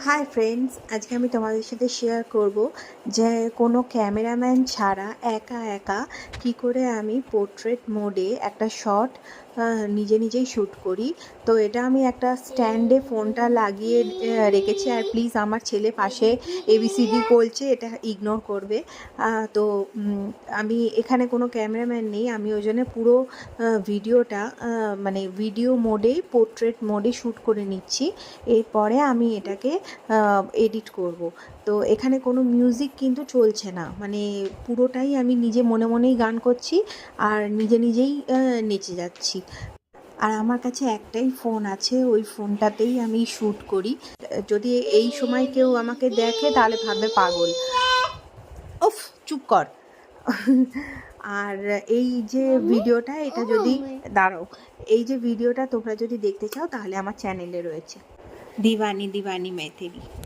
Hi friends, আজকে আমি তোমাদের সাথে শেয়ার করব যে কোনো ক্যামেরাম্যান ছাড়া একা একা কি করে আমি পোর্ট্রেট মোডে একটা শট নিজে নিজেই শ্যুট করি। তো এটা আমি একটা স্ট্যান্ডে ফোনটা লাগিয়ে রেখেছি। আর প্লিজ, আমার ছেলে পাশে এবিসিডি বলছে, এটা ইগনোর করবে। তো আমি এখানে কোনো ক্যামেরাম্যান নেই, আমি ওই জন্য পুরো ভিডিওটা মানে ভিডিও মোডেই পোর্ট্রেট মোডে শ্যুট করে নিচ্ছি। এরপরে আমি এটাকে এডিট করব। তো এখানে কোনো মিউজিক কিন্তু চলছে না, মানে পুরোটাই আমি নিজে মনে মনেই গান করছি আর নিজে নিজেই নেচে যাচ্ছি। আর আমার কাছে একটাই ফোন আছে, ওই ফোনটাতেই আমি শ্যুট করি। যদি এই সময় কেউ আমাকে দেখে তাহলে ভাববে পাগল। উফ, চুপ কর। আর এই যে ভিডিওটা, এটা যদি দাঁড়াও, এই যে ভিডিওটা তোমরা যদি দেখতে চাও তাহলে আমার চ্যানেলে রয়েছে, দিবানি দিবানি মেথিলি।